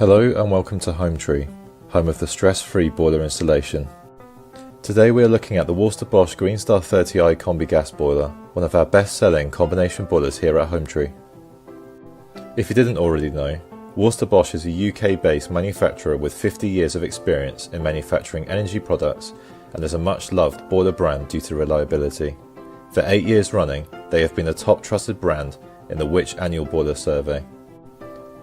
Hello and welcome to Hometree, home of the stress-free boiler installation. Today we are looking at the Worcester Bosch Greenstar 30i combi gas boiler, one of our best-selling combination boilers here at Hometree. If you didn't already know, Worcester Bosch is a UK-based manufacturer with 50 years of experience in manufacturing energy products and is a much-loved boiler brand due to reliability. For 8 years running, they have been a top trusted brand in the Which Annual Boiler Survey.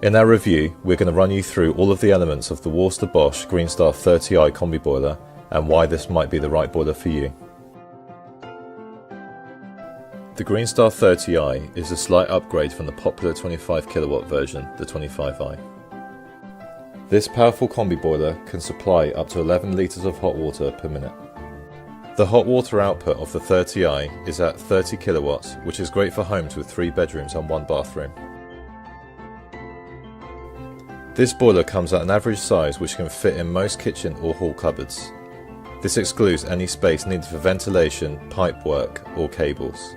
In our review, we're going to run you through all of the elements of the Worcester Bosch Greenstar 30i combi boiler and why this might be the right boiler for you. The Greenstar 30i is a slight upgrade from the popular 25 kilowatt version, the 25i. This powerful combi boiler can supply up to 11 litres of hot water per minute. The hot water output of the 30i is at 30 kilowatts, which is great for homes with 3 bedrooms and 1 bathroom. This boiler comes at an average size which can fit in most kitchen or hall cupboards. This excludes any space needed for ventilation, pipe work or cables.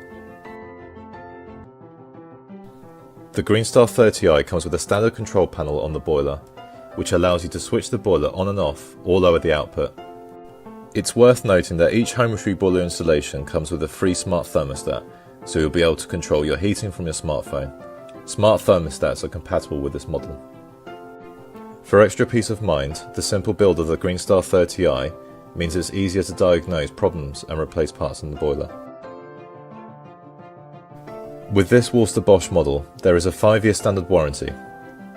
The Greenstar 30i comes with a standard control panel on the boiler, which allows you to switch the boiler on and off or lower the output. It's worth noting that each Hometree boiler installation comes with a free smart thermostat, so you'll be able to control your heating from your smartphone. Smart thermostats are compatible with this model. For extra peace of mind, the simple build of the Greenstar 30i means it's easier to diagnose problems and replace parts in the boiler. With this Worcester Bosch model, there is a 5-year standard warranty,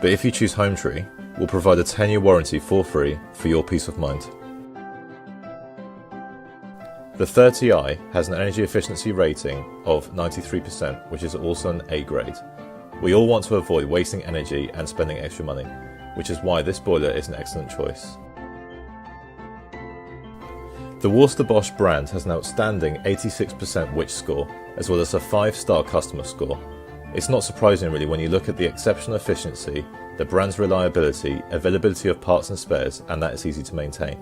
but if you choose Hometree, we'll provide a 10-year warranty for free for your peace of mind. The 30i has an energy efficiency rating of 93%, which is also an A grade. We all want to avoid wasting energy and spending extra money, which is why this boiler is an excellent choice. The Worcester Bosch brand has an outstanding 86% Which score, as well as a 5-star customer score. It's not surprising really when you look at the exceptional efficiency, the brand's reliability, availability of parts and spares, and that it's easy to maintain.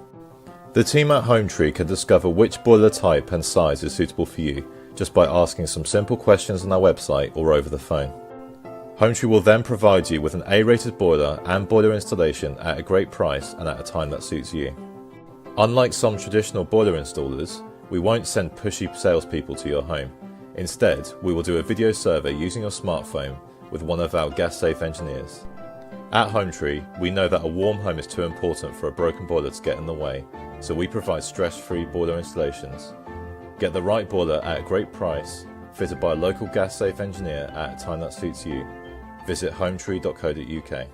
The team at Hometree can discover which boiler type and size is suitable for you just by asking some simple questions on our website or over the phone. Hometree will then provide you with an A-rated boiler and boiler installation at a great price and at a time that suits you. Unlike some traditional boiler installers, we won't send pushy salespeople to your home. Instead, we will do a video survey using your smartphone with one of our gas-safe engineers. At Hometree, we know that a warm home is too important for a broken boiler to get in the way, so we provide stress-free boiler installations. Get the right boiler at a great price, fitted by a local gas-safe engineer at a time that suits you. Visit hometree.co.uk.